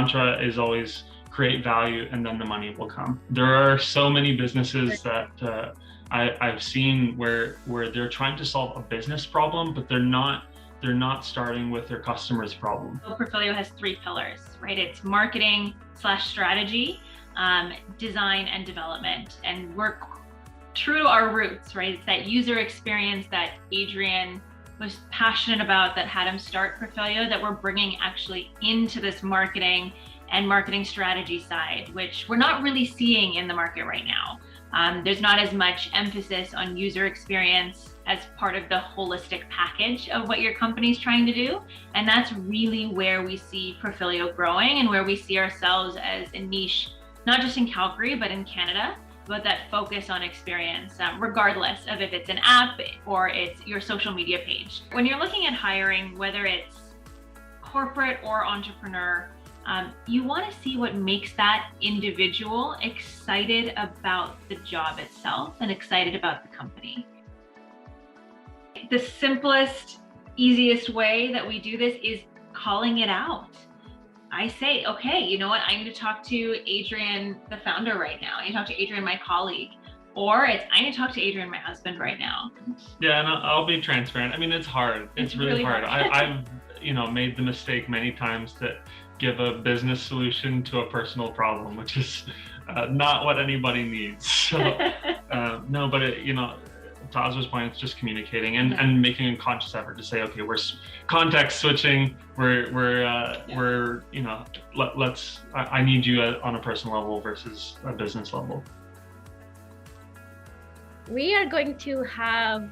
mantra is always create value and then the money will come. There are so many businesses that I've seen where they're trying to solve a business problem, but they're not starting with their customer's problem. Profilio has 3 pillars, right? It's marketing / strategy, design and development. And we're true to our roots, right? It's that user experience that Adrian was passionate about, that had him start Profilio, that we're bringing actually into this marketing and marketing strategy side, which we're not really seeing in the market right now. There's not as much emphasis on user experience as part of the holistic package of what your company's trying to do. And that's really where we see Profilio growing and where we see ourselves as a niche, not just in Calgary, but in Canada, but that focus on experience, regardless of if it's an app or it's your social media page. When you're looking at hiring, whether it's corporate or entrepreneur, you want to see what makes that individual excited about the job itself and excited about the company. The simplest, easiest way that we do this is calling it out. I say, okay, you know what? I need to talk to Adrian, the founder right now. I need to talk to Adrian, my colleague. Or it's, I need to talk to Adrian, my husband right now. Yeah, and I'll be transparent. I mean, it's hard. It's really hard. I've made the mistake many times to give a business solution to a personal problem, which is not what anybody needs. So no, but to Azrah's point, it's just communicating and making a conscious effort to say, okay, we're context switching. I need you on a personal level versus a business level. We are going to have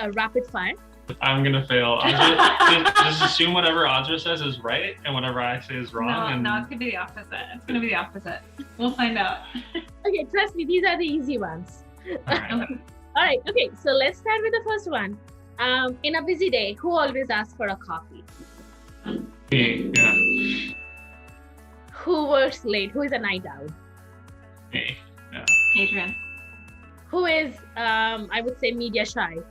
a rapid fire. I'm gonna fail. Just assume whatever Azrah says is right and whatever I say is wrong. No, it's gonna be the opposite. It's gonna be the opposite. We'll find out. Okay, trust me, these are the easy ones. All right. All right, okay, so let's start with the first one. In a busy day, who always asks for a coffee? Me, yeah. Who works late? Who is a night owl? Me, yeah. Adrian. Who is, I would say, media shy?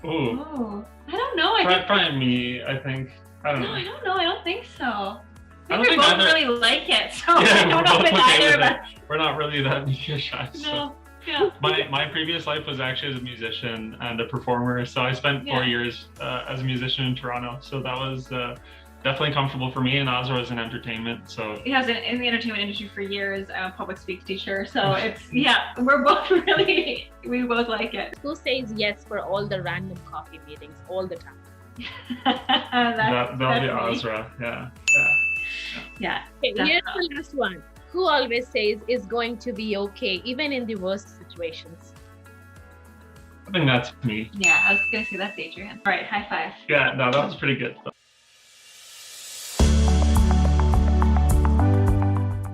Ooh. Oh, I don't know. Probably me, I think. I don't know. I don't know. I don't think so. I think we both really like it, so I don't know if either of us. We're not really that media shy. So. No. Yeah. My previous life was actually as a musician and a performer. So I spent 4 years as a musician in Toronto. So that was definitely comfortable for me. And Azrah was in entertainment. So he has been in the entertainment industry for years. I'm a public speak teacher. So it's, we're both we both like it. Who says yes for all the random coffee meetings all the time? That'll be Azrah. Yeah. Okay, here's the last one. Who always says is going to be okay, even in the worst situations? I think that's me. Yeah, I was gonna say that's Adrian. All right, high five. Yeah, no, that was pretty good.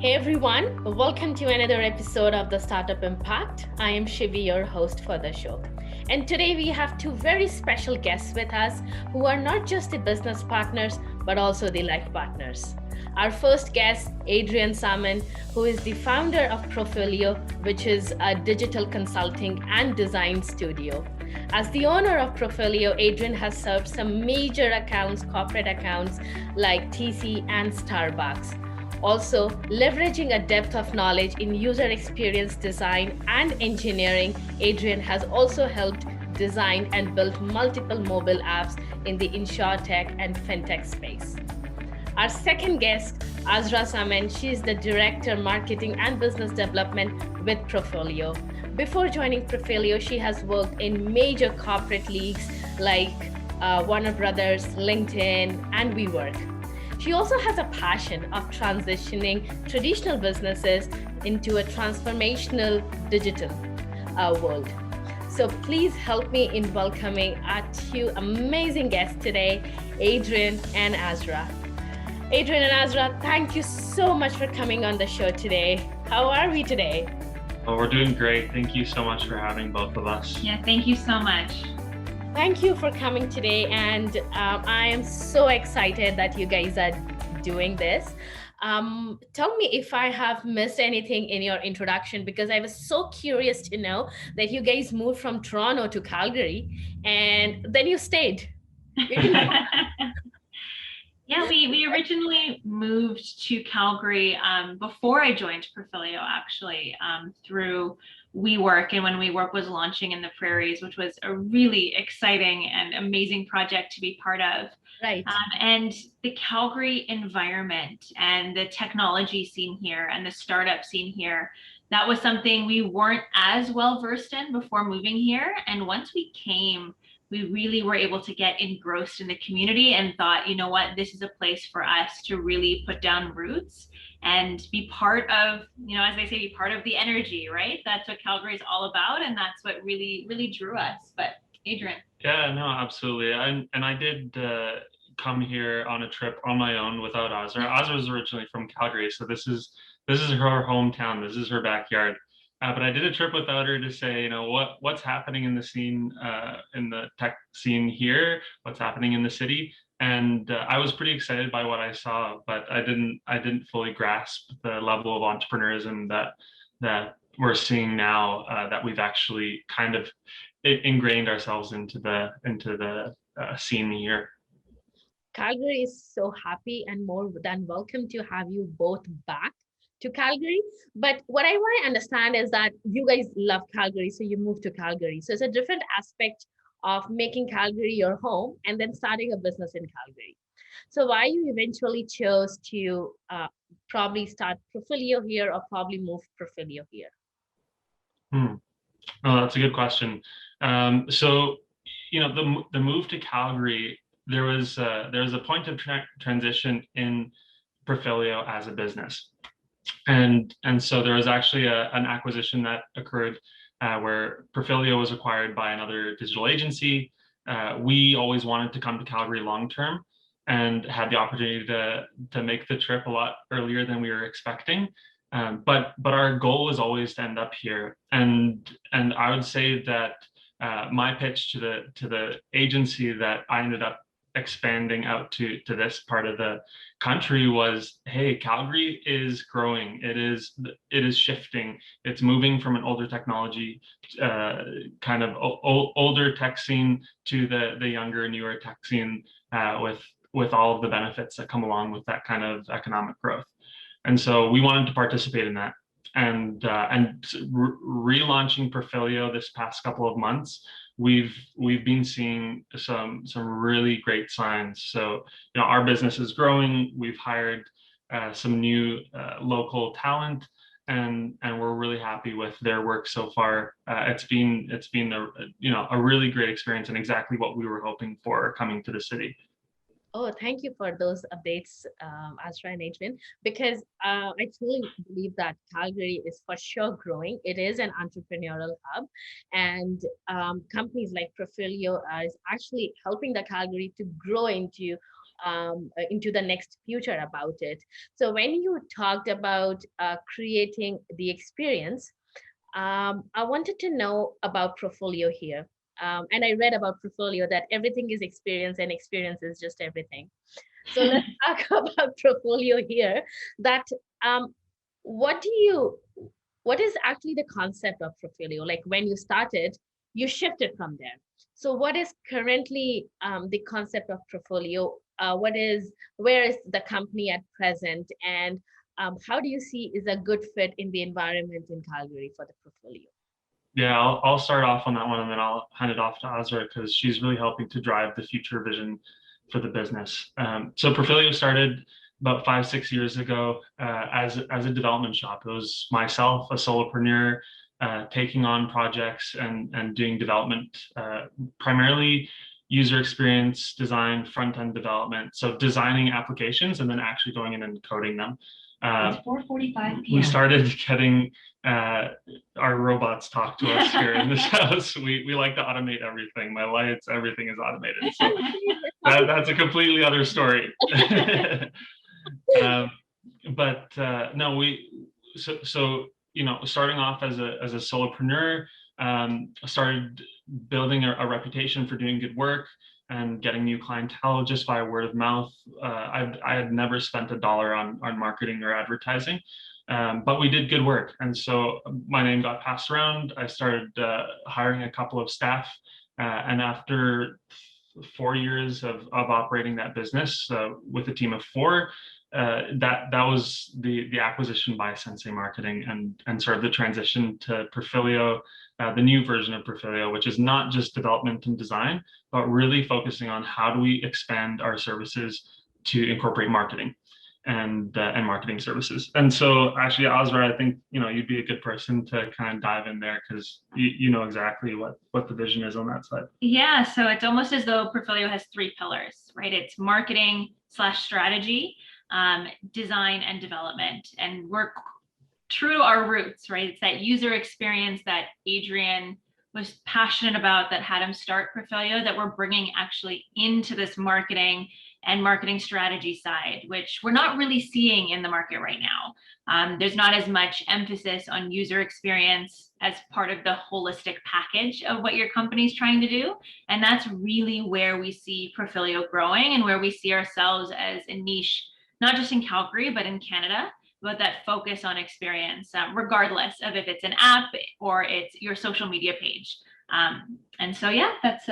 Hey everyone, welcome to another episode of the Startup Impact. I am Shivi, your host for the show. And today we have 2 very special guests with us who are not just the business partners, but also the life partners. Our first guest, Adrian Azrah, who is the founder of Profilio, which is a digital consulting and design studio. As the owner of Profilio, Adrian has served some major accounts, corporate accounts like TC and Starbucks. Also, leveraging a depth of knowledge in user experience design and engineering, Adrian has also helped design and build multiple mobile apps in the insurtech and fintech space. Our second guest, Azrah Azrah, she is the Director, Marketing and Business Development with Profilio. Before joining Profilio, she has worked in major corporate leagues like Warner Brothers, LinkedIn, and WeWork. She also has a passion of transitioning traditional businesses into a transformational digital world. So please help me in welcoming our 2 amazing guests today, Adrian and Azrah. Adrian and Azrah, thank you so much for coming on the show today. How are we today? Well, we're doing great. Thank you so much for having both of us. Yeah, thank you so much. Thank you for coming today. And I am so excited that you guys are doing this. Tell me if I have missed anything in your introduction, because I was so curious to know that you guys moved from Toronto to Calgary and then you stayed. Yeah, we originally moved to Calgary before I joined Profilio, actually, through WeWork, and when WeWork was launching in the prairies, which was a really exciting and amazing project to be part of. Right. And the Calgary environment and the technology scene here and the startup scene here, that was something we weren't as well versed in before moving here. And once we came, we really were able to get engrossed in the community and thought, you know what, this is a place for us to really put down roots and be part of, as they say, be part of the energy, right? That's what Calgary is all about. And that's what really, really drew us. But Adrian. Yeah, no, absolutely. And I did come here on a trip on my own without Azrah. Azrah was originally from Calgary, so this is her hometown. This is her backyard. But I did a trip without her to say, what's happening in the scene, in the tech scene here, what's happening in the city, and I was pretty excited by what I saw, but I didn't fully grasp the level of entrepreneurism that we're seeing now, that we've actually kind of ingrained ourselves into the scene here. Calgary is so happy and more than welcome to have you both back to Calgary. But what I want to understand is that you guys love Calgary, so you moved to Calgary. So it's a different aspect of making Calgary your home and then starting a business in Calgary. So why you eventually chose to probably start Profilio here or probably move Profilio here? Oh, that's a good question. So, the move to Calgary, there was a point of transition in Profilio as a business, and so there was actually an acquisition that occurred, where Profilio was acquired by another digital agency. We always wanted to come to Calgary long term, and had the opportunity to make the trip a lot earlier than we were expecting. But our goal was always to end up here, and I would say that my pitch to the agency that I ended up expanding out to this part of the country was, hey, Calgary is growing. It is shifting. It's moving from an older technology, kind of older tech scene to the younger, newer tech scene, with all of the benefits that come along with that kind of economic growth. And so we wanted to participate in that. And relaunching Profilio this past couple of months, we've been seeing some really great signs. So our business is growing. We've hired some new local talent, and we're really happy with their work so far. It's been a really great experience, and exactly what we were hoping for coming to the city. Oh, thank you for those updates, Azrah and Adrian, because I truly believe that Calgary is for sure growing. It is an entrepreneurial hub, and companies like Profilio is actually helping the Calgary to grow into the next future about it. So when you talked about creating the experience, I wanted to know about Profilio here. And I read about Profilio that everything is experience and experience is just everything. So let's talk about Profilio here. That what is actually the concept of Profilio? Like when you started, you shifted from there. So what is currently the concept of Profilio? Where is the company at present? And how do you see is a good fit in the environment in Calgary for the Profilio? Yeah, I'll start off on that one, and then I'll hand it off to Azrah, because she's really helping to drive the future vision for the business. So Profilio started about 5-6 years ago, as a development shop. It was myself, a solopreneur, taking on projects and doing development, primarily user experience design, front end development. So designing applications and then actually going in and coding them. It's 4:45 p.m. We started getting our robots talk to us here in this house. We like to automate everything. My lights, everything is automated. So that's a completely other story. No, starting off as a solopreneur, started building a reputation for doing good work and getting new clientele just via word of mouth. I had never spent $1 on marketing or advertising, but we did good work. And so my name got passed around. I started hiring a couple of staff, and after 4 years of operating that business with a team of four, that was the acquisition by Sensei Marketing and sort of the transition to Profilio, the new version of Profilio, which is not just development and design, but really focusing on how do we expand our services to incorporate marketing and marketing services. And so actually, Azrah, I think you'd be a good person to kind of dive in there because you know exactly what the vision is on that side. Yeah, so it's almost as though Profilio has three pillars, right? It's marketing / strategy, design and development, and we're true to our roots, right? It's that user experience that Adrian was passionate about that had him start Profilio that we're bringing actually into this marketing and marketing strategy side, which we're not really seeing in the market right now. There's not as much emphasis on user experience as part of the holistic package of what your company's trying to do. And that's really where we see Profilio growing and where we see ourselves as a niche, not just in Calgary, but in Canada, but that focus on experience, regardless of if it's an app or it's your social media page. And so, yeah, that's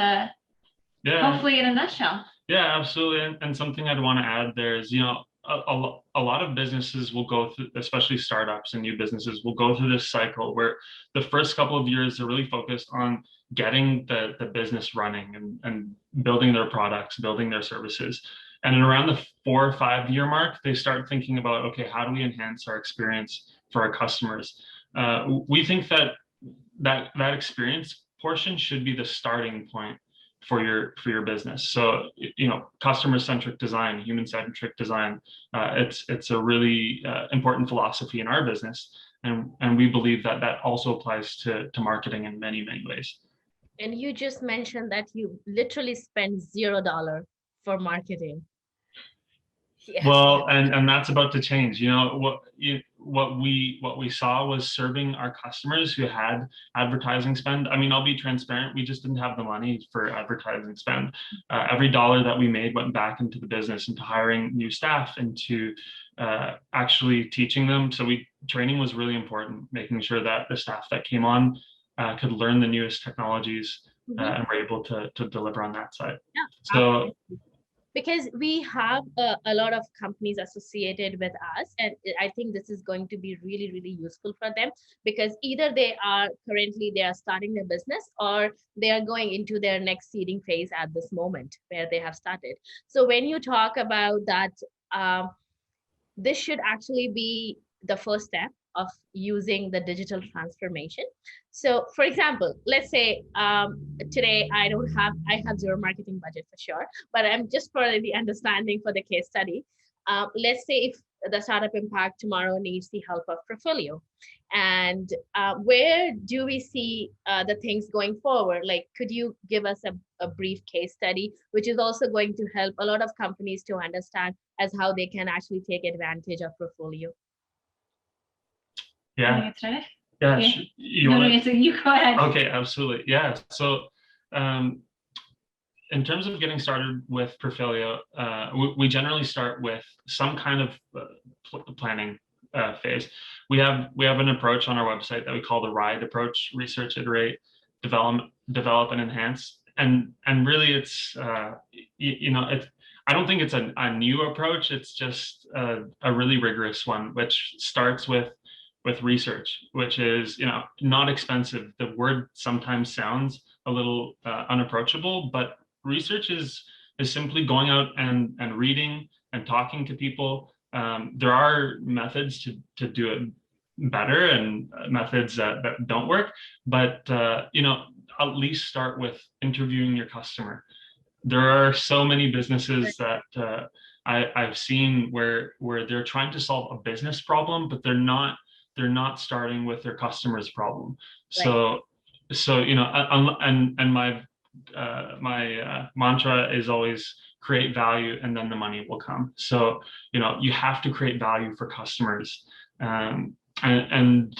hopefully in a nutshell. Yeah, absolutely. And something I'd want to add there is, a lot of businesses will go through, especially startups and new businesses will go through this cycle where the first couple of years they're really focused on getting the business running and building their products, building their services. And around the 4 or 5 year mark, they start thinking about, okay, how do we enhance our experience for our customers? We think that experience portion should be the starting point for your business. So, customer-centric design, human-centric design, it's a really important philosophy in our business. And we believe that also applies to marketing in many, many ways. And you just mentioned that you literally spend $0 for marketing. Yes. Well, and that's about to change. What we saw was serving our customers who had advertising spend. I mean, I'll be transparent. We just didn't have the money for advertising spend. Every dollar that we made went back into the business, into hiring new staff, into actually teaching them. So training was really important, making sure that the staff that came on could learn the newest technologies and were able to deliver on that side. Yeah, so. Absolutely. Because we have a lot of companies associated with us, and I think this is going to be really, really useful for them because either they are starting their business or they are going into their next seeding phase at this moment where they have started. So when you talk about that, this should actually be the first step of using the digital transformation. So for example, let's say today I have zero marketing budget for sure, but I'm just for the understanding for the case study. Let's say if the Startup Impact tomorrow needs the help of Profilio, and where do we see the things going forward? Like, could you give us a brief case study, which is also going to help a lot of companies to understand as how they can actually take advantage of Profilio? Yeah. Yeah. You go ahead. Okay, absolutely. Yeah. So in terms of getting started with Profilio, we generally start with some kind of planning phase. We have an approach on our website that we call the RIDE approach: research, iterate, develop, and enhance. And really, it's I don't think it's a new approach. It's just a really rigorous one, which starts with research, which is not expensive. The word sometimes sounds a little unapproachable, but research is simply going out and reading and talking to people. There are methods to do it better and methods that don't work, but at least start with interviewing your customer. There are so many businesses that I've seen where they're trying to solve a business problem, but they're not starting with their customer's problem. Right. So and my mantra is always create value and then the money will come. So you have to create value for customers, and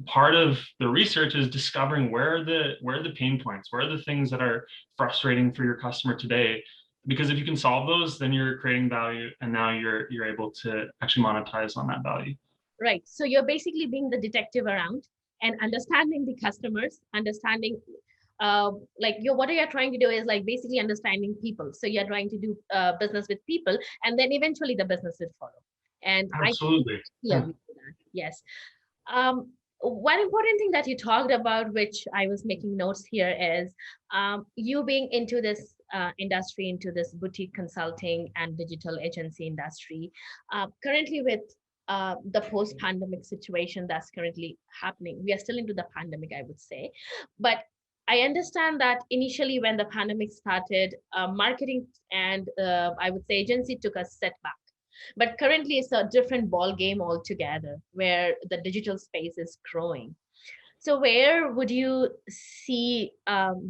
part of the research is discovering where are the pain points, where are the things that are frustrating for your customer today. Because if you can solve those, then you're creating value, and now you're able to actually monetize on that value. Right. So you're basically being the detective around and understanding the customers, understanding like what you're trying to do is like basically understanding people. So you're trying to do business with people, and then eventually the business will follow. And Absolutely. I agree with that. Yes. One important thing that you talked about, which I was making notes here, is you being into this industry, into this boutique consulting and digital agency industry. Currently, with the post-pandemic situation that's currently happening, we are still into the pandemic, I would say. But I understand that initially when the pandemic started, marketing and I would say agency took a setback. But currently, it's a different ball game altogether, where the digital space is growing. So, where would you see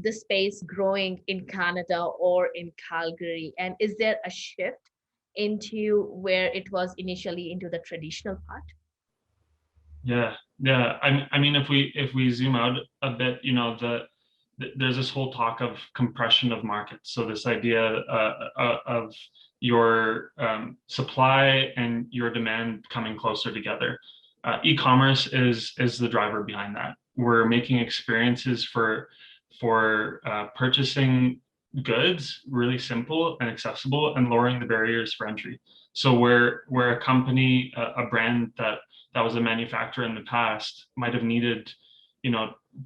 this space growing in Canada or in Calgary? And is there a shift into where it was initially into the traditional part? Yeah. I mean, if we zoom out a bit, there's this whole talk of compression of markets. So this idea of your supply and your demand coming closer together. E-commerce is the driver behind that. We're making experiences for purchasing goods really simple and accessible, and lowering the barriers for entry. So where a company, a brand that was a manufacturer in the past might have needed,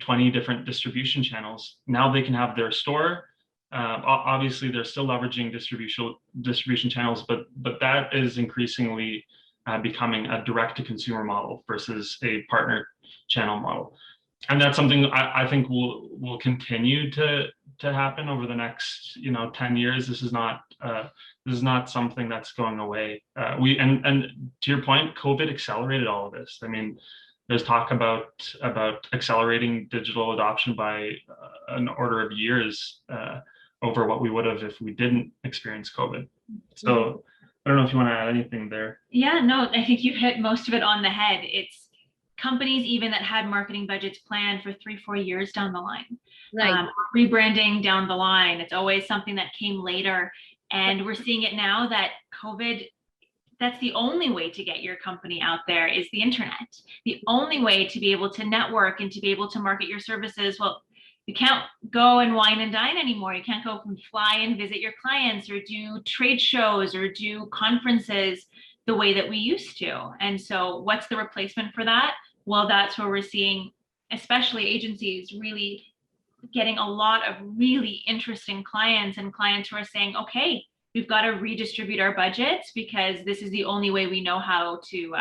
20 different distribution channels. Now they can have their store. Obviously, they're still leveraging distribution channels, but that is increasingly becoming a direct-to-consumer model versus a partner channel model. And that's something I think will continue to happen over the next 10 years. This is not something that's going away. And to your point, COVID accelerated all of this. I mean, there's talk about accelerating digital adoption by an order of years over what we would have if we didn't experience COVID. So I don't know if you want to add anything there. Yeah, no, I think you've hit most of it on the head. It's companies even that had marketing budgets planned for 3-4 years down the line. Right. Rebranding down the line. It's always something that came later. And we're seeing it now that COVID, that's the only way to get your company out there is the internet. The only way to be able to network and to be able to market your services. Well, you can't go and wine and dine anymore. You can't go and fly and visit your clients or do trade shows or do conferences the way that we used to. And so what's the replacement for that? Well, that's where we're seeing, especially agencies, really getting a lot of really interesting clients and clients who are saying, okay, we've got to redistribute our budgets because this is the only way we know how to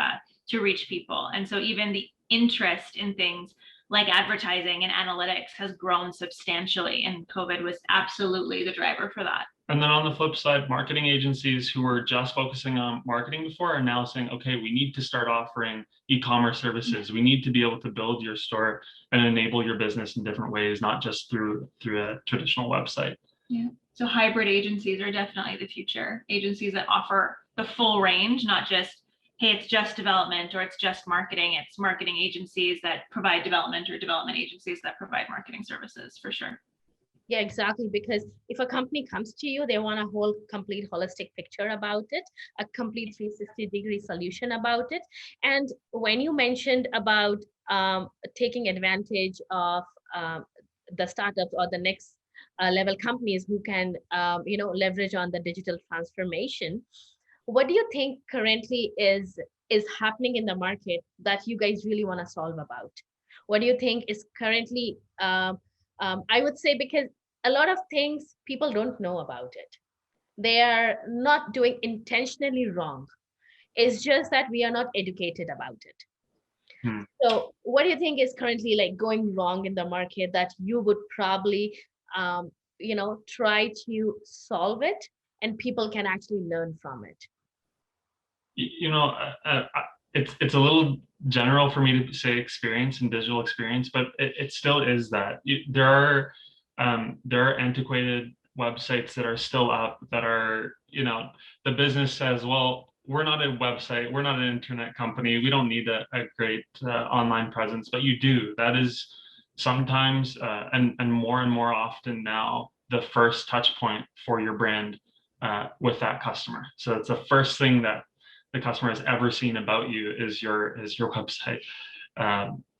reach people. And so even the interest in things like advertising and analytics has grown substantially, and COVID was absolutely the driver for that. And then on the flip side, marketing agencies who were just focusing on marketing before are now saying, okay, we need to start offering e-commerce services. We need to be able to build your store and enable your business in different ways, not just through a traditional website. Yeah. So hybrid agencies are definitely the future. Agencies that offer the full range, not just, hey, it's just development or it's just marketing. It's marketing agencies that provide development or development agencies that provide marketing services, for sure. Yeah, exactly. Because if a company comes to you, they want a whole complete holistic picture about it, a complete 360-degree solution about it. And when you mentioned about taking advantage of the startups or the next level companies who can, leverage on the digital transformation, what do you think currently is happening in the market that you guys really want to solve about? What do you think is currently, I would say, because a lot of things people don't know about it. They are not doing intentionally wrong. It's just that we are not educated about it. So what do you think is currently like going wrong in the market that you would probably, try to solve it and people can actually learn from it? It's a little general for me to say experience and digital experience, but it still is that. There are antiquated websites that are still up that are, the business says, well, we're not a website, we're not an internet company, we don't need a great online presence, but you do. That is sometimes and more often now the first touch point for your brand with that customer. So it's the first thing that the customer has ever seen about you is your website.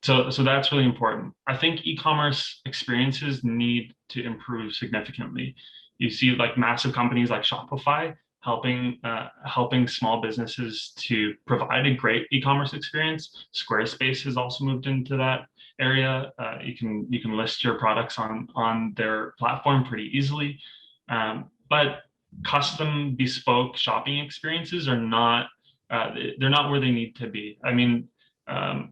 So that's really important. I think e-commerce experiences need to improve significantly. You see like massive companies like Shopify helping small businesses to provide a great e-commerce experience. Squarespace has also moved into that area. You can list your products on their platform pretty easily, but custom bespoke shopping experiences are not they're not where they need to be. I mean,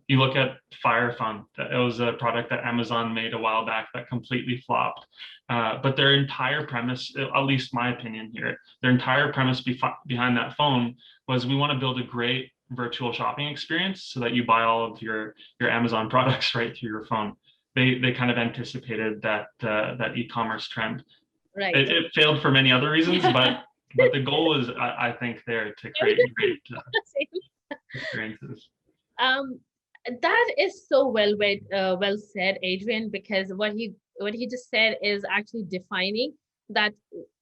you look at Fire Phone. It was a product that Amazon made a while back that completely flopped. But their entire premise, at least my opinion here, their entire premise behind that phone was we want to build a great virtual shopping experience so that you buy all of your Amazon products right through your phone. They kind of anticipated that e-commerce trend. Right. It failed for many other reasons, but the goal is, I think, there to create great experiences. That is so well said, Adrian, because what he just said is actually defining that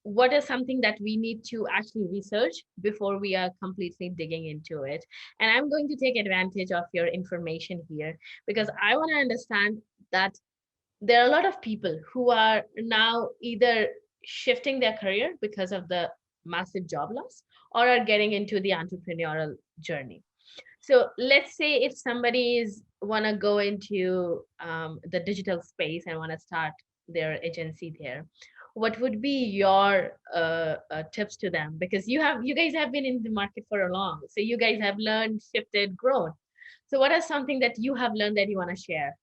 what is something that we need to actually research before we are completely digging into it. And I'm going to take advantage of your information here because I want to understand that there are a lot of people who are now either shifting their career because of the massive job loss or are getting into the entrepreneurial journey. So let's say if somebody is want to go into the digital space and want to start their agency there, what would be your tips to them? Because you guys have been in the market for a long, so you guys have learned, shifted, grown. So what is something that you have learned that you want to share?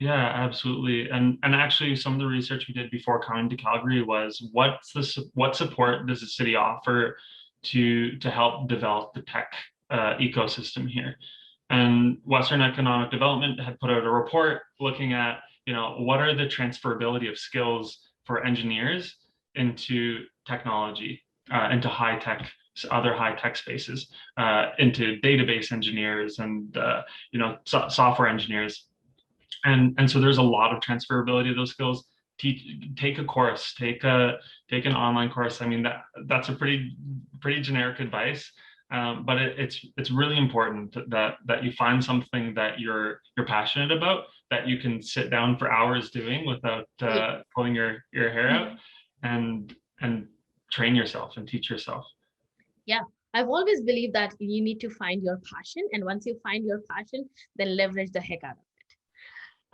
Yeah, absolutely. And actually some of the research we did before coming to Calgary was what support does the city offer to help develop the tech ecosystem here. And Western Economic Development had put out a report looking at, what are the transferability of skills for engineers into technology, into other high tech spaces, into database engineers and software engineers. And so there's a lot of transferability of those skills. Take a course, take an online course. I mean, that's a pretty generic advice, but it's really important that you find something that you're passionate about, that you can sit down for hours doing without pulling your hair out, and train yourself and teach yourself. Yeah, I've always believed that you need to find your passion, and once you find your passion, then leverage the heck out of it.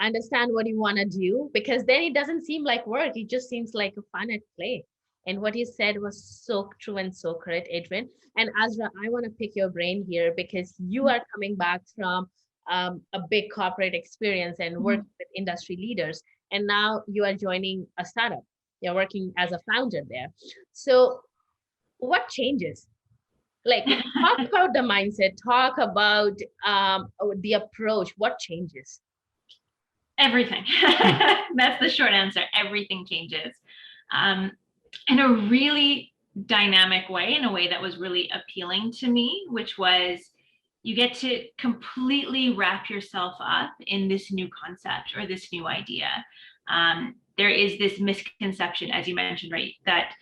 Understand what you want to do, because then it doesn't seem like work. It just seems like a fun at play. And what you said was so true and so correct, Adrian. And Azrah, I want to pick your brain here because you are coming back from a big corporate experience and working with industry leaders. And now you are joining a startup. You're working as a founder there. So what changes? Like, talk about the mindset, talk about the approach. What changes? Everything. That's the short answer. Everything changes. In a really dynamic way, in a way that was really appealing to me, which was you get to completely wrap yourself up in this new concept or this new idea. There is this misconception, as you mentioned, right, that,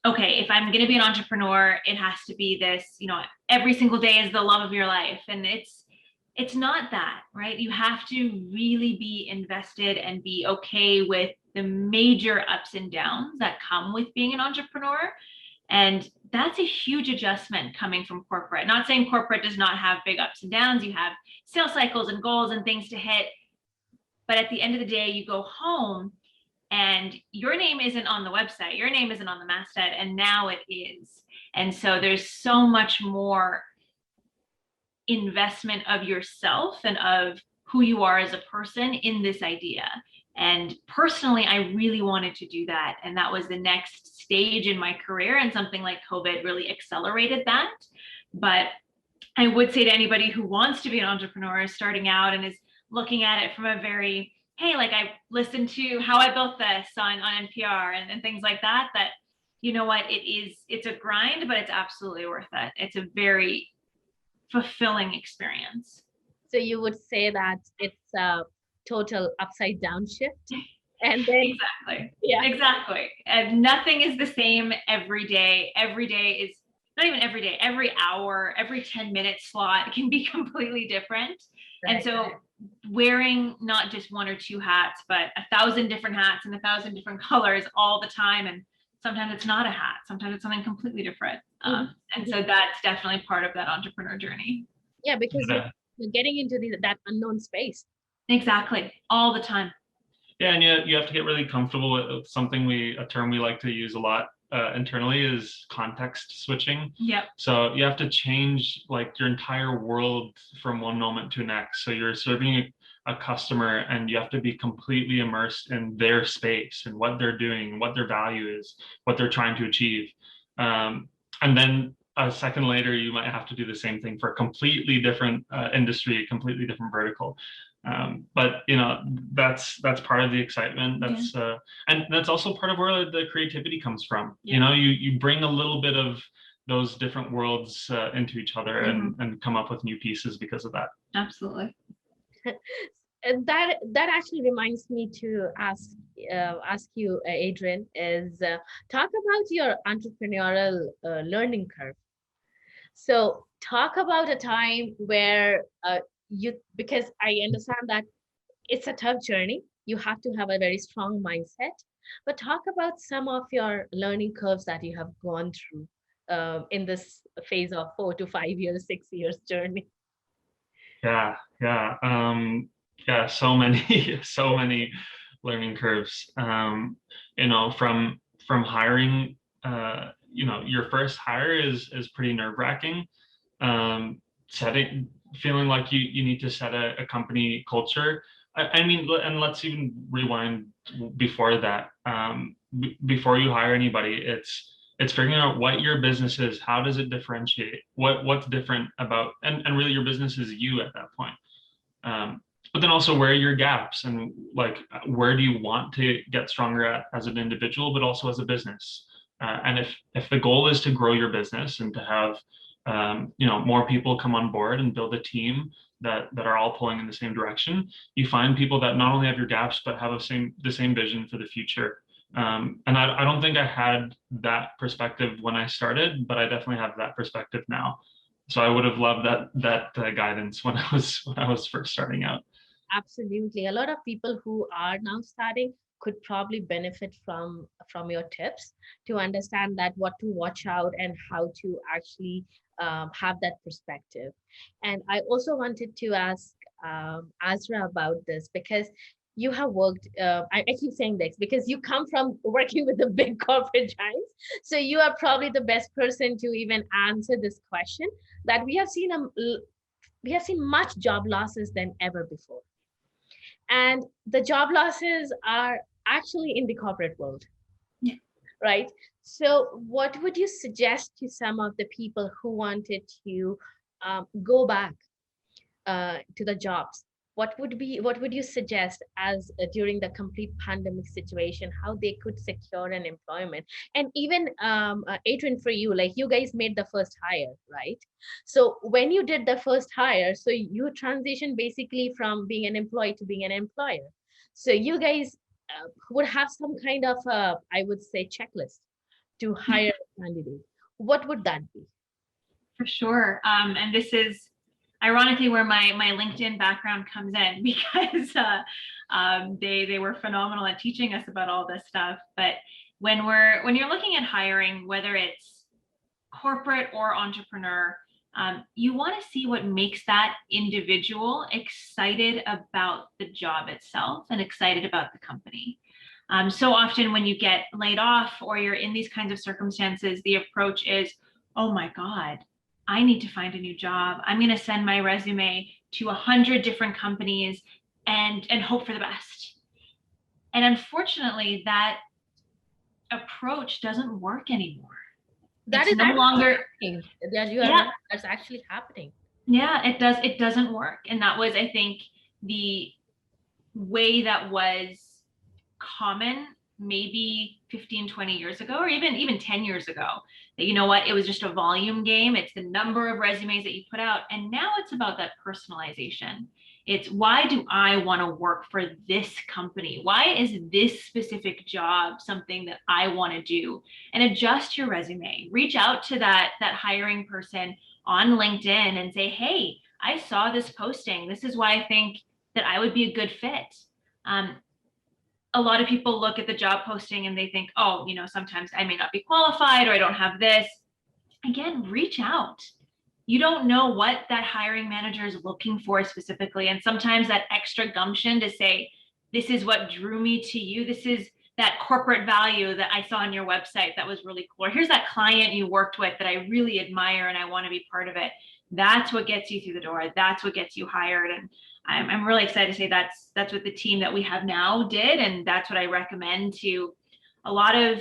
okay, if I'm going to be an entrepreneur, it has to be this, every single day is the love of your life. And it's not that, right? You have to really be invested and be okay with the major ups and downs that come with being an entrepreneur. And that's a huge adjustment coming from corporate. Not saying corporate does not have big ups and downs. You have sales cycles and goals and things to hit. But at the end of the day, you go home and your name isn't on the website. Your name isn't on the masthead. And now it is. And so there's so much more investment of yourself and of who you are as a person in this idea. And personally, I really wanted to do that. And that was the next stage in my career. And something like COVID really accelerated that. But I would say to anybody who wants to be an entrepreneur starting out and is looking at it from a very, hey, like I listened to How I Built This on NPR and things like that, you know what, it's a grind, but it's absolutely worth it. It's a very fulfilling experience. So you would say that it's a total upside down shift? And then exactly. And nothing is the same every day. Every day is not even every day, every hour, every 10-minute slot can be completely different. Right. And so wearing not just one or two hats, but 1,000 different hats in 1,000 different colors all the time. And sometimes it's not a hat, sometimes it's something completely different. And so that's definitely part of that entrepreneur journey. Yeah, because you're getting into that unknown space. Exactly, all the time. Yeah, and you have to get really comfortable with something a term we like to use a lot internally is context switching. Yep. So you have to change like your entire world from one moment to the next. So you're serving a customer and you have to be completely immersed in their space and what they're doing, what their value is, what they're trying to achieve. And then a second later, you might have to do the same thing for a completely different industry, a completely different vertical. But that's part of the excitement. That's and that's also part of where the creativity comes from. You bring a little bit of those different worlds into each other and come up with new pieces because of that. Absolutely. That actually reminds me to ask you, Adrian, is talk about your entrepreneurial learning curve. So talk about a time where because I understand that it's a tough journey. You have to have a very strong mindset, but talk about some of your learning curves that you have gone through in this phase of 4 to 5 years, 6 years journey. Yeah. So many learning curves. From hiring, your first hire is pretty nerve-wracking. Feeling like you need to set a company culture. I mean, and let's even rewind before that. Before you hire anybody, it's figuring out what your business is. How does it differentiate? What's different about, and really your business is you at that point. But then also where are your gaps and like where do you want to get stronger at as an individual, but also as a business. And if the goal is to grow your business and to have more people come on board and build a team that are all pulling in the same direction, you find people that not only have your gaps but have the same vision for the future. And I don't think I had that perspective when I started, but I definitely have that perspective now. So I would have loved that guidance when I was first starting out. Absolutely. A lot of people who are now starting could probably benefit from your tips to understand that what to watch out and how to actually have that perspective. And I also wanted to ask Azrah about this because you have worked, I keep saying this because you come from working with the big corporate giants. So you are probably the best person to even answer this question, that we have seen much job losses than ever before. And the job losses are actually in the corporate world, right? So what would you suggest to some of the people who wanted to go back to the jobs? What would you suggest as during the complete pandemic situation, how they could secure an employment? And even Adrian, for you, like you guys made the first hire, right? So when you did the first hire, so you transitioned basically from being an employee to being an employer. So you guys would have some kind of I would say checklist to hire a candidate. What would that be? For sure. And this is ironically where my LinkedIn background comes in, because they were phenomenal at teaching us about all this stuff. But when you're looking at hiring, whether it's corporate or entrepreneur, you want to see what makes that individual excited about the job itself and excited about the company. So often when you get laid off or you're in these kinds of circumstances, the approach is, oh my God, I need to find a new job. I'm going to send my resume to 100 different companies and hope for the best. And unfortunately, that approach doesn't work anymore. That is no longer happening. That's actually happening. Yeah, it doesn't work. And that was, I think, the way that was common maybe 15, 20 years ago, or even 10 years ago, that, you know what, it was just a volume game. It's the number of resumes that you put out. And now it's about that personalization. It's why do I want to work for this company? Why is this specific job something that I want to do? And adjust your resume. Reach out to that hiring person on LinkedIn and say, hey, I saw this posting. This is why I think that I would be a good fit. A lot of people look at the job posting and they think, oh, sometimes I may not be qualified or I don't have this. Again, reach out. You don't know what that hiring manager is looking for specifically. And sometimes that extra gumption to say, this is what drew me to you. This is that corporate value that I saw on your website that was really cool. Or here's that client you worked with that I really admire and I want to be part of it. That's what gets you through the door. That's what gets you hired. And I'm really excited to say that's what the team that we have now did. And that's what I recommend to a lot of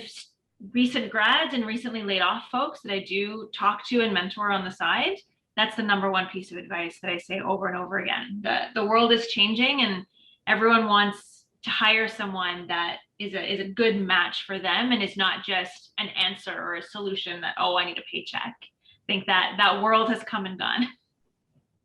recent grads and recently laid off folks that I do talk to and mentor on the side. That's the number one piece of advice that I say over and over again. The world is changing and everyone wants to hire someone that is a good match for them and is not just an answer or a solution that, oh, I need a paycheck. I think that world has come and gone.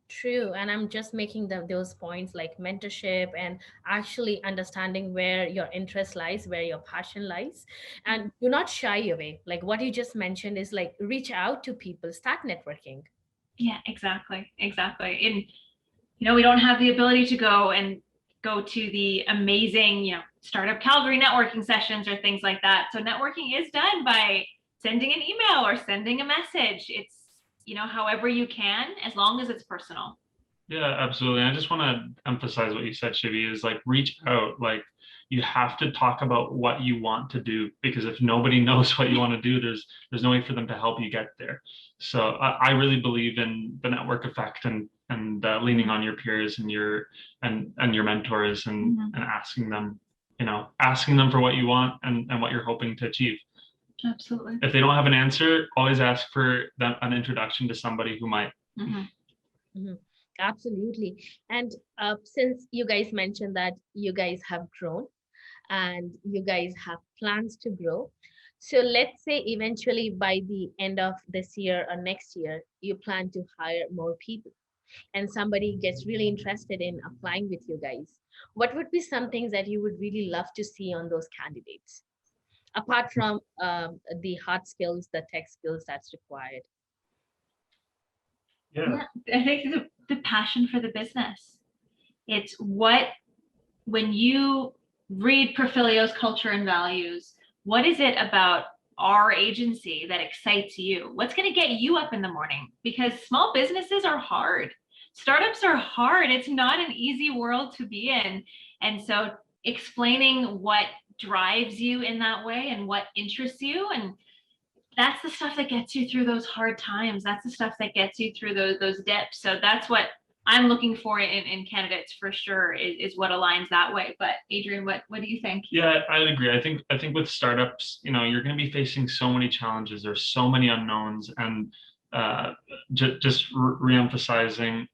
True. And I'm just making those points like mentorship and actually understanding where your interest lies, where your passion lies. And do not shy away. Like what you just mentioned is like reach out to people, start networking. Yeah, exactly. And, we don't have the ability to go to the amazing, startup Calgary networking sessions or things like that. So networking is done by sending an email or sending a message. It's, however you can, as long as it's personal. Yeah, absolutely. I just want to emphasize what you said, Shivi, is like reach out. Like you have to talk about what you want to do, because if nobody knows what you want to do, there's no way for them to help you get there. So I really believe in the network effect and leaning on your peers and your mentors and asking them for what you want and what you're hoping to achieve. Absolutely. If they don't have an answer, always ask for them an introduction to somebody who might. Absolutely. And since you guys mentioned that you guys have grown and you guys have plans to grow, so let's say eventually by the end of this year or next year, you plan to hire more people and somebody gets really interested in applying with you guys. What would be some things that you would really love to see on those candidates? Apart from the hard skills, the tech skills that's required. Yeah, I think the passion for the business. It's when you read Profilio's culture and values, what is it about our agency that excites you? What's going to get you up in the morning? Because small businesses are hard. Startups are hard. It's not an easy world to be in. And so explaining what drives you in that way and what interests you, and that's the stuff that gets you through those hard times. That's the stuff that gets you through those dips. So that's what I'm looking for in candidates for sure, is what aligns that way. But Adrian, what do you think? Yeah, I agree. I think with startups, you're going to be facing so many challenges. There's so many unknowns, and just re-emphasizing,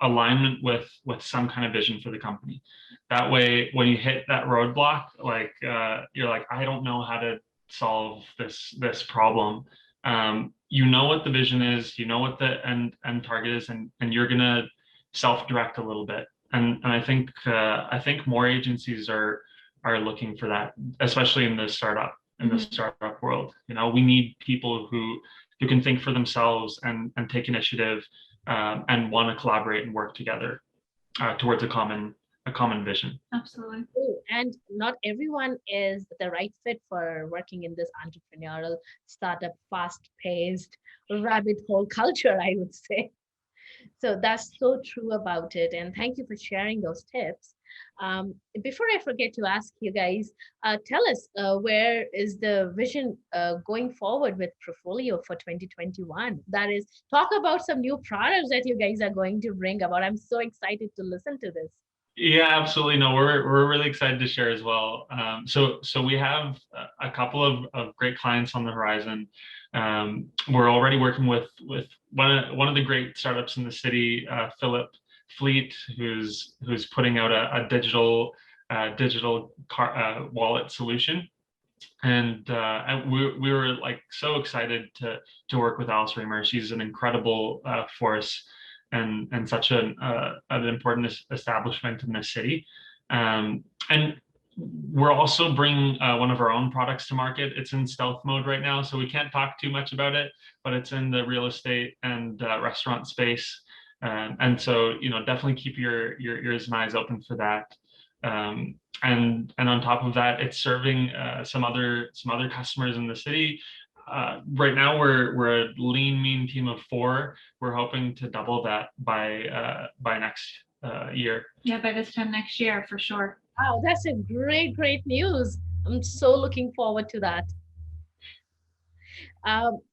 alignment with some kind of vision for the company. That way, when you hit that roadblock, like you're like, I don't know how to solve this problem. You know what the vision is, you know what the end target is, and you're gonna self-direct a little bit. And I think more agencies are looking for that, especially in the startup world. We need people who can think for themselves and take initiative and want to collaborate and work together towards a common vision. Absolutely. And not everyone is the right fit for working in this entrepreneurial startup, fast-paced, rabbit hole culture, I would say. So that's so true about it. And thank you for sharing those tips. Before I forget to ask you guys, tell us where is the vision going forward with Profilio for 2021? That is, talk about some new products that you guys are going to bring about. I'm so excited to listen to this. Yeah, absolutely. No, we're really excited to share as well. So we have a couple of great clients on the horizon. We're already working with one of the great startups in the city, Philip Fleet, who's putting out a digital wallet solution, and we were like so excited to work with Alice Reamer. She's an incredible force and such an important establishment in this city. And we're also bringing one of our own products to market. It's in stealth mode right now, so we can't talk too much about it, but it's in the real estate and restaurant space. And so, definitely keep your ears and eyes open for that. And on top of that, it's serving some other customers in the city. Right now, we're a lean, mean team of 4. We're hoping to double that by next year. Yeah, by this time next year, for sure. Wow, that's a great news. I'm so looking forward to that.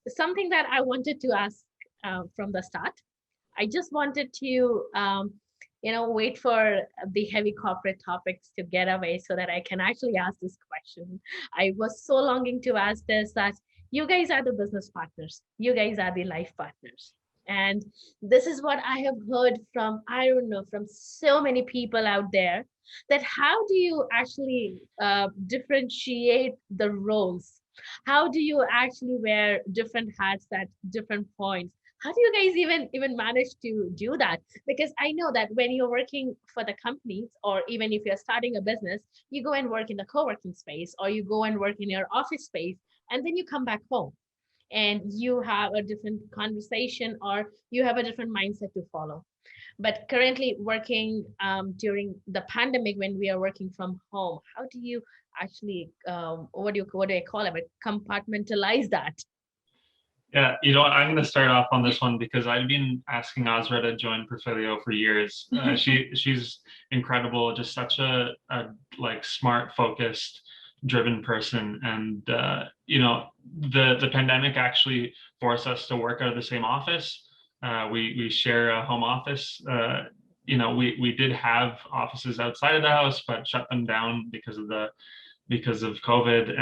Something that I wanted to ask from the start, I just wanted to, wait for the heavy corporate topics to get away so that I can actually ask this question. I was so longing to ask this, that you guys are the business partners. You guys are the life partners. And this is what I have heard from, I don't know, from so many people out there, that how do you actually differentiate the roles? How do you actually wear different hats at different points? How do you guys even manage to do that? Because I know that when you're working for the companies, or even if you're starting a business, you go and work in the co-working space, or you go and work in your office space, and then you come back home and you have a different conversation, or you have a different mindset to follow. But currently working during the pandemic, when we are working from home, how do you actually, what do I call it, compartmentalize that? Yeah, I'm going to start off on this one because I've been asking Azrah to join Profilio for years. She's incredible, just such a like smart, focused, driven person. And the pandemic actually forced us to work out of the same office. We share a home office. We did have offices outside of the house, but shut them down because of COVID.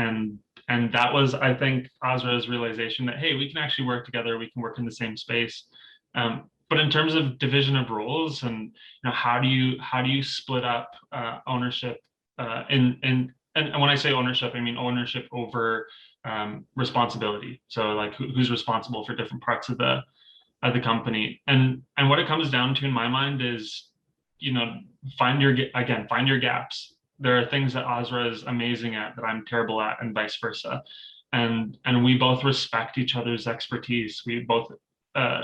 And that was, I think, Azrah's realization that, hey, we can actually work together. We can work in the same space. But in terms of division of roles, and how do you split up ownership? And when I say ownership, I mean ownership over responsibility. So like who's responsible for different parts of the company. And what it comes down to in my mind is, find your gaps. There are things that Azrah is amazing at that I'm terrible at, and vice versa. And we both respect each other's expertise. We both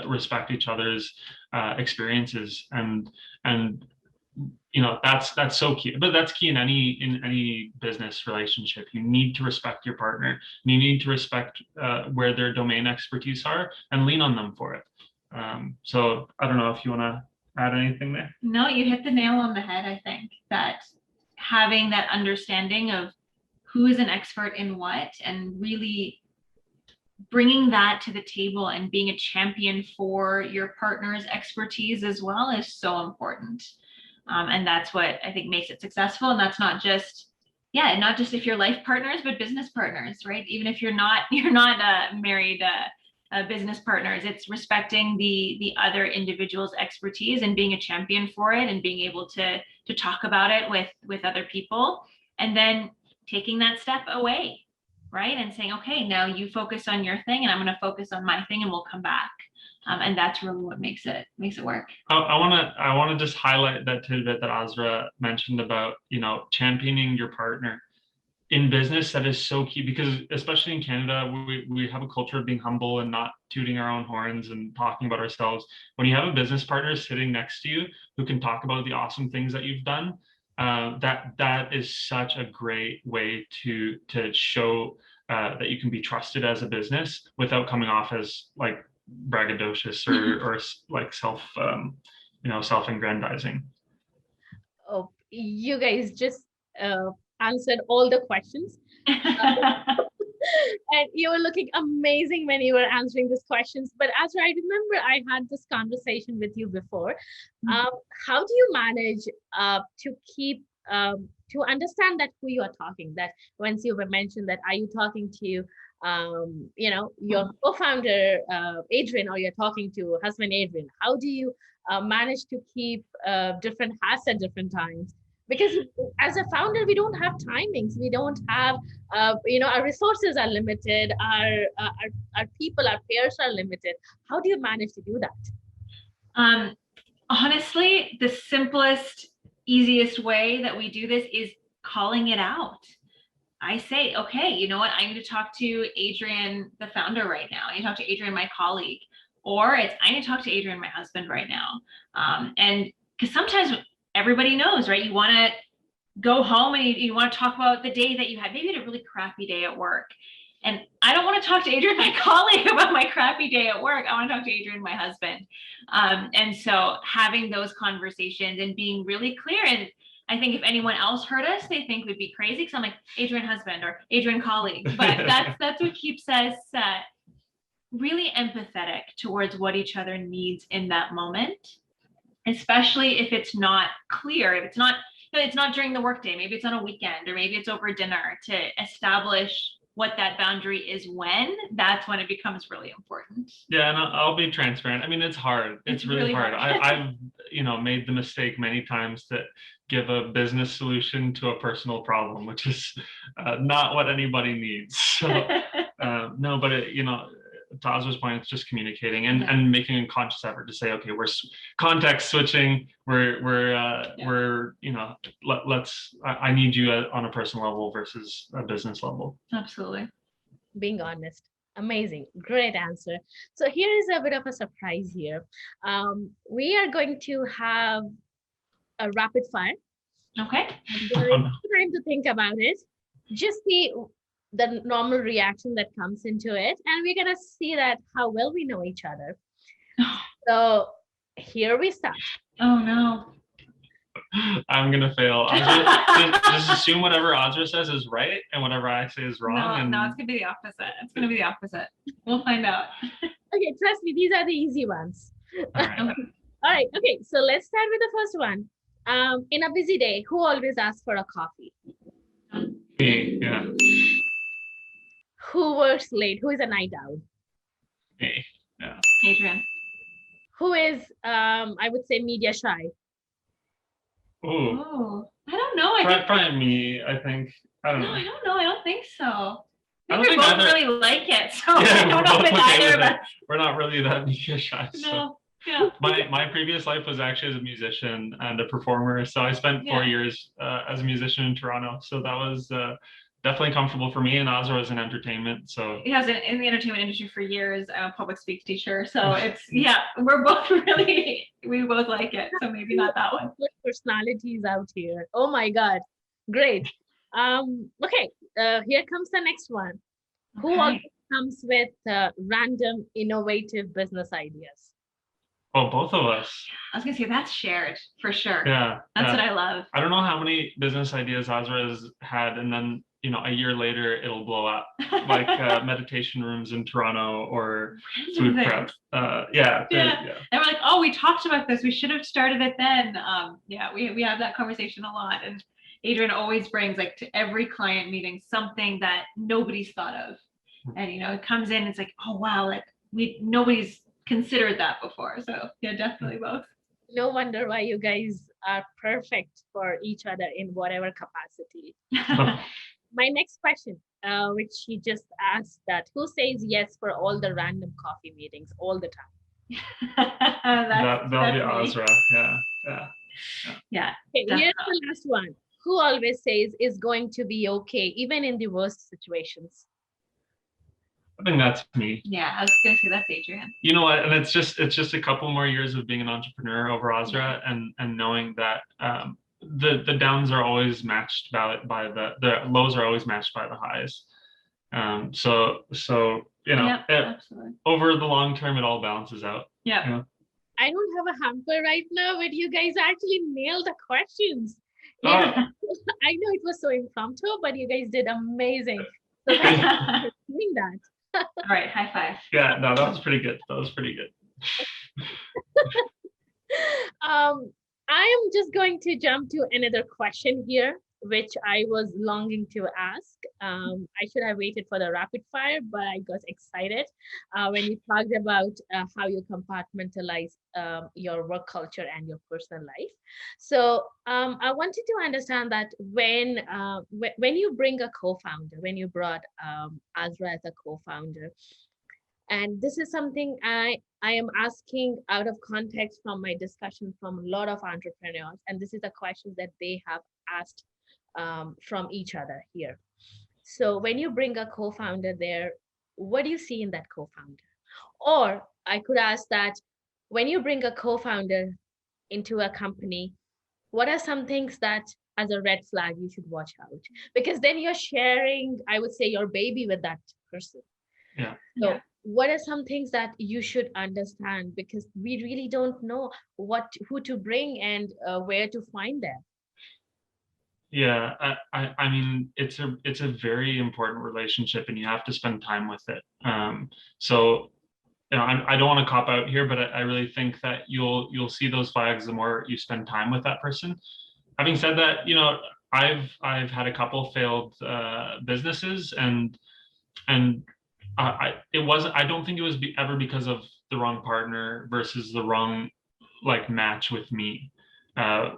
respect each other's experiences, and that's so key. But that's key in any business relationship. You need to respect your partner. And you need to respect where their domain expertise are and lean on them for it. So I don't know if you want to add anything there. No, you hit the nail on the head. I think that having that understanding of who is an expert in what, and really bringing that to the table and being a champion for your partner's expertise as well is so important. And that's what I think makes it successful. And that's not just if you're life partners, but business partners, right? Even if you're not married business partners, it's respecting the other individual's expertise and being a champion for it, and being able to talk about it with other people, and then taking that step away, right? And saying, okay, now you focus on your thing and I'm going to focus on my thing, and we'll come back. And that's really what makes it work. I want to just highlight that tidbit that Azrah mentioned about, championing your partner in business. That is so key, because especially in Canada, we have a culture of being humble and not tooting our own horns and talking about ourselves. When you have a business partner sitting next to you who can talk about the awesome things that you've done, that is such a great way to show that you can be trusted as a business without coming off as like braggadocious or like self-aggrandizing. Oh, you guys just answered all the questions. And you were looking amazing when you were answering these questions. But Azrah, I remember I had this conversation with you before. How do you manage to keep to understand that who you are talking? That once you mentioned that, are you talking to your co-founder Adrian, or you're talking to husband Adrian? How do you manage to keep different hats at different times? Because as a founder, we don't have timings. We don't have, our resources are limited. Our people, our peers are limited. How do you manage to do that? Honestly, the simplest, easiest way that we do this is calling it out. I say, okay, you know what? I need to talk to Adrian, the founder, right now. I need to talk to Adrian, my colleague. Or it's, I need to talk to Adrian, my husband, right now. And because sometimes everybody knows, right? You want to go home and you want to talk about the day that you had. Maybe you had a really crappy day at work. And I don't want to talk to Adrian, my colleague, about my crappy day at work. I want to talk to Adrian, my husband. And so having those conversations and being really clear. And I think if anyone else heard us, they think we'd be crazy because I'm like Adrian husband or Adrian colleague. But that's what keeps us really empathetic towards what each other needs in that moment, especially if it's not clear, if it's not during the workday, maybe it's on a weekend or maybe it's over dinner, to establish what that boundary is that's when it becomes really important. Yeah, and I'll be transparent. I mean, it's hard. It's really hard. I've made the mistake many times to give a business solution to a personal problem, which is not what anybody needs. So no, but to Azrah's point, it's just communicating and making a conscious effort to say, okay, we're context switching. I need you on a personal level versus a business level. Absolutely. Being honest. Amazing. Great answer. So here is a bit of a surprise here. We are going to have a rapid fire. Okay. There is time to think about it. Just the normal reaction that comes into it, and we're gonna see that how well we know each other. So here we start. Oh no. I'm gonna fail. Just assume whatever Azrah says is right and whatever I say is wrong. No, it's gonna be the opposite. It's gonna be the opposite. We'll find out. Okay, trust me, these are the easy ones. All right. All right, okay, so let's start with the first one. In a busy day, who always asks for a coffee? Me, yeah. Who works late? Who is a night owl? Me, yeah. Adrian. Who is, I would say, media shy? Ooh. Oh, I don't know. Probably me, I think. I don't know. I don't know. I don't think so. I I don't think we think both either- really like it. So Yeah, I don't we're know both if it's okay either with of it. us. We're not really that media shy. So. No. Yeah. My previous life was actually as a musician and a performer. So I spent 4 years as a musician in Toronto. So that was definitely comfortable for me. And Azrah was in entertainment. So He has been in the entertainment industry for years. I'm a public speak teacher. So it's, we're both we both like it. So maybe not that one. Good personalities out here. Oh my God. Great. Okay, here comes the next one. Who always comes with random, innovative business ideas? Oh, both of us. I was gonna say that's shared for sure. Yeah. That's what I love. I don't know how many business ideas Azrah has had, and then a year later it'll blow up, like meditation rooms in Toronto or food prep. And we're like, oh, we talked about this. We should have started it then. We have that conversation a lot, and Adrian always brings, like, to every client meeting something that nobody's thought of, and it comes in. It's like, oh wow, like nobody's considered that before. So yeah, definitely both. No wonder why you guys are perfect for each other in whatever capacity. My next question, which she just asked, that who says yes for all the random coffee meetings all the time? That'll be Azrah. Yeah. Okay, here's the last one. Who always says is going to be okay, even in the worst situations? I think that's me. Yeah, I was gonna say that's Adrian. You know what? And it's just a couple more years of being an entrepreneur over Azrah, and knowing that the downs are always matched by the lows are always matched by the highs. So over the long term, it all balances out. Yeah. I don't have a hamper right now, but you guys actually nailed the questions. Oh. I know it was so impromptu, but you guys did amazing. So thank you for doing that. All right, high five. Yeah, no, that was pretty good. I am just going to jump to another question here, which I was longing to ask. I should have waited for the rapid fire, but I got excited when you talked about how you compartmentalize your work culture and your personal life. So I wanted to understand that when you bring a co-founder, when you brought Azrah as a co-founder, And this is something I am asking out of context from my discussion from a lot of entrepreneurs. And this is a question that they have asked from each other here. So when you bring a co-founder there, what do you see in that co-founder? Or I could ask that when you bring a co-founder into a company, what are some things that as a red flag you should watch out? Because then you're sharing, I would say, your baby with that person. Yeah. So Yeah. what are some things that you should understand? Because we really don't know who to bring and where to find them. Yeah, I mean, it's a very important relationship, and you have to spend time with it. So, I don't want to cop out here, but I really think that you'll see those flags the more you spend time with that person. Having said that, I've had a couple failed businesses, and it wasn't. I don't think it was ever because of the wrong partner versus the wrong like match with me,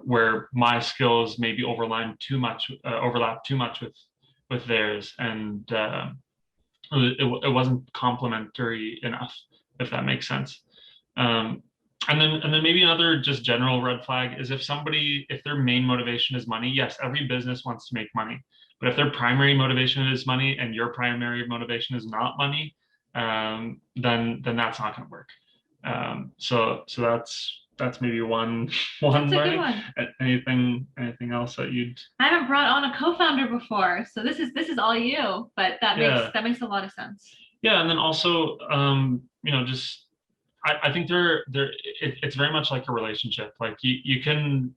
where my skills maybe overlap too much with theirs, and it wasn't complementary enough, if that makes sense. Um, and then maybe another just general red flag is if their main motivation is money. Yes, every business wants to make money, but if their primary motivation is money and your primary motivation is not money, then that's not going to work. So that's maybe one That's a learning. good one. Anything else that you'd? I haven't brought on a co-founder before, so this is all you, but that makes a lot of sense. Yeah, and then also, just I think it's very much like a relationship. Like you can.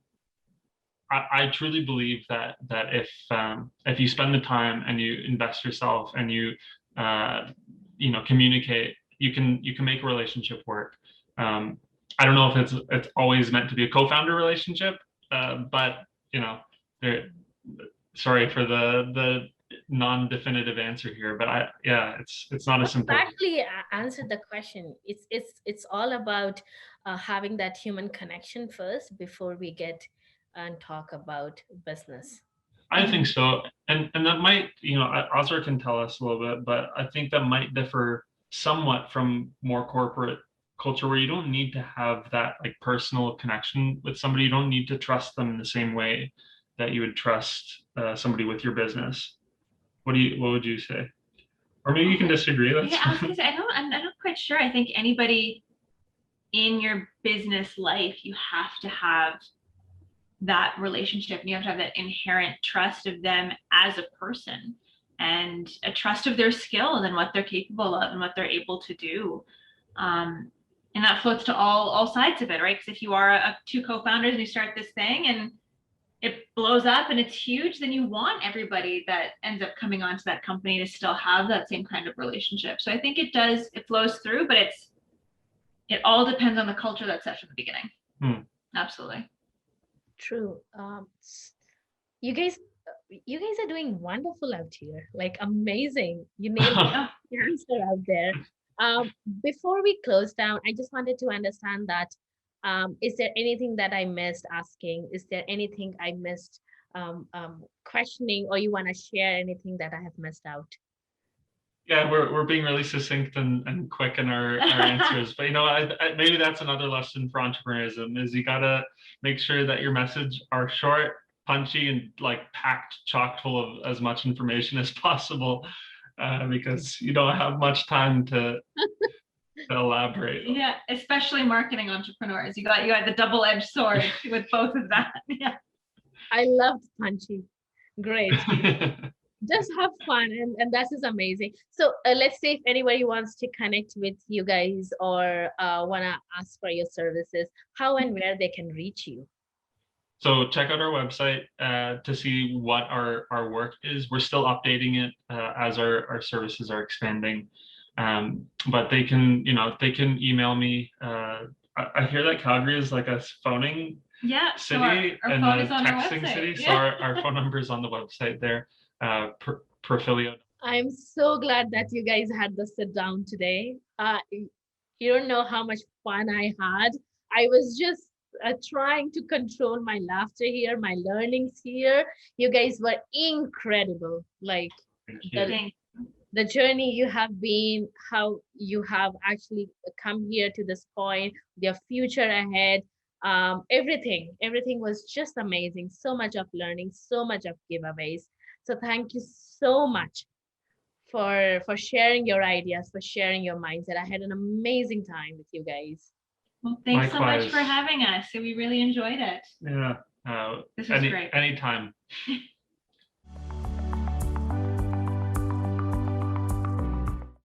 I truly believe that if you spend the time and you invest yourself and you communicate, you can make a relationship work. I don't know if it's always meant to be a co-founder relationship, but there. Sorry for the non-definitive answer here, but it's not a simple. Actually, answered the question. It's all about having that human connection first before we get and talk about business. I think so, and that might, Azra can tell us a little bit, but I think that might differ somewhat from more corporate culture where you don't need to have that like personal connection with somebody. You don't need to trust them in the same way that you would trust somebody with your business. What would you say? Or maybe you can disagree. I was gonna say I'm not quite sure. I think anybody in your business life, you have to have that relationship, and you have to have that inherent trust of them as a person, and a trust of their skills and what they're capable of and what they're able to do. And that floats to all sides of it, right? Because if you are two co-founders and you start this thing and it blows up and it's huge, then you want everybody that ends up coming onto that company to still have that same kind of relationship. So I think it flows through, but it all depends on the culture that's set from the beginning. Absolutely. True. You guys are doing wonderful out here. Like amazing. You nailed the answer out there. Before we close down, I just wanted to understand that is there anything that I missed asking? Is there anything I missed questioning, or you want to share anything that I have missed out? Yeah, we're being really succinct and quick in our answers, but maybe that's another lesson for entrepreneurism is you gotta make sure that your message are short, punchy, and like packed chock full of as much information as possible, because you don't have much time to elaborate. Yeah, especially marketing entrepreneurs. You got the double-edged sword with both of that. Yeah. I loved punchy. Great. Just have fun, and that is amazing. So let's say if anybody wants to connect with you guys or want to ask for your services, how and where they can reach you. So check out our website to see what our work is. We're still updating it as our services are expanding. But they can email me. I hear that Calgary is like a phoning city our and phone a is on texting our city. website. So our phone number is on the website there. Profilio. I'm so glad that you guys had the sit down today. You don't know how much fun I had. I was just trying to control my laughter here, my learnings here. You guys were incredible. Like the the journey you have been, how you have actually come here to this point, your future ahead. Everything was just amazing. So much of learning, so much of giveaways. So thank you so much for sharing your ideas, for sharing your mindset. I had an amazing time with you guys. Well, thanks so much Likewise. for having us. So we really enjoyed it. Yeah. This was great. Anytime.